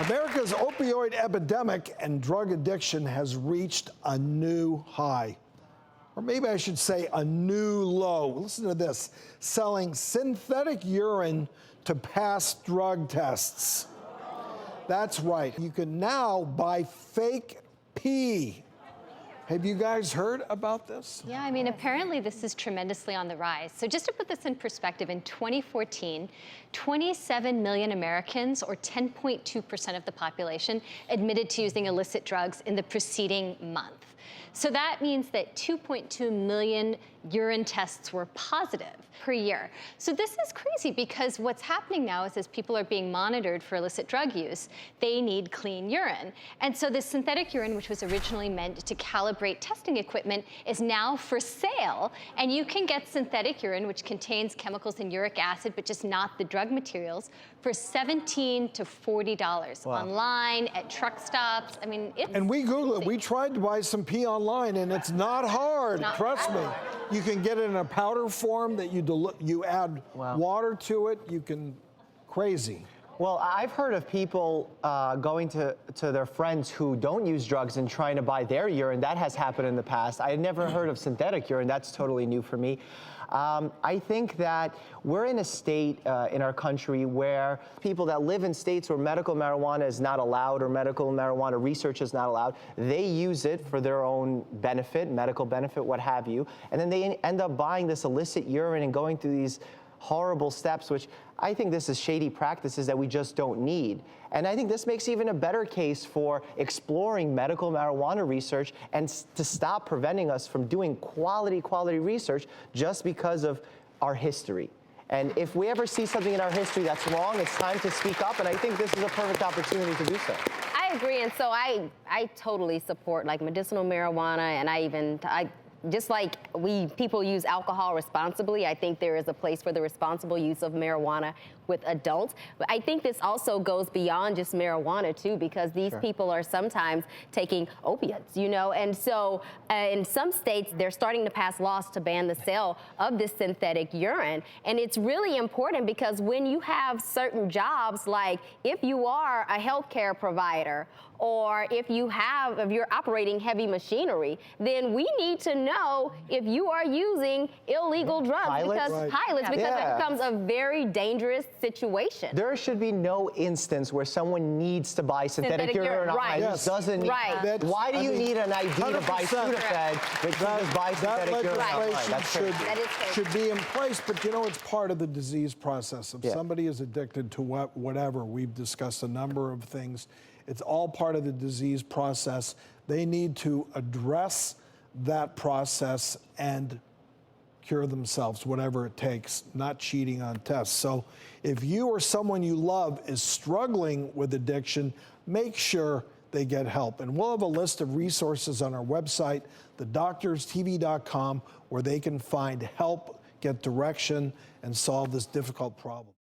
America's opioid epidemic and drug addiction has reached a new high. Or maybe I should say a new low. Listen to this. Selling synthetic urine to pass drug tests. That's right. You can now buy fake pee. Have you guys heard about this? Yeah, I mean, apparently this is tremendously on the rise. So just to put this in perspective, in 2014, 27 million Americans, or 10.2% of the population, admitted to using illicit drugs in the preceding month. So that means that 2.2 million urine tests were positive per year. So this is crazy because what's happening now is as people are being monitored for illicit drug use, they need clean urine. And so this synthetic urine, which was originally meant to calibrate testing equipment, is now for sale. And you can get synthetic urine, which contains chemicals and uric acid, but just not the drug materials, for $17 to $40 online, at truck stops. I mean, it's And we Googled it. We tried to buy some pee online, and it's not hard. Trust me. You can get it in a powder form that you add water to it. You can, crazy. Well, I've heard of people going to their friends who don't use drugs and trying to buy their urine. That has happened in the past. I had never heard of synthetic urine. That's totally new for me. I think that we're in a state in our country where people that live in states where medical marijuana is not allowed or medical marijuana research is not allowed, they use it for their own benefit, medical benefit, what have you, and then they end up buying this illicit urine and going through these horrible steps, which I think this is shady practices that we just don't need. And I think this makes even a better case for exploring medical marijuana research and to stop preventing us from doing quality research just because of our history. And if we ever see something in our history that's wrong, it's time to speak up, and I think this is a perfect opportunity to do so. I agree, and so I totally support like medicinal marijuana, and just like people use alcohol responsibly, I think there is a place for the responsible use of marijuana with adults. But I think this also goes beyond just marijuana too, because these people are sometimes taking opiates, you know? And so in some states, they're starting to pass laws to ban the sale of this synthetic urine. And it's really important because when you have certain jobs, like if you are a healthcare provider, or if you're operating heavy machinery, then we need to know if you are using illegal drugs, because it becomes a very dangerous situation. There should be no instance where someone needs to buy synthetic urine. Doesn't need that. Why do you need an ID to buy Sudafed, but you just buy synthetic urine? That should be in place, but you know, it's part of the disease process. If somebody is addicted to whatever, we've discussed a number of things. It's all part of the disease process. They need to address that process and cure themselves, whatever it takes, not cheating on tests. So if you or someone you love is struggling with addiction, make sure they get help. And we'll have a list of resources on our website, thedoctorstv.com, where they can find help, get direction, and solve this difficult problem.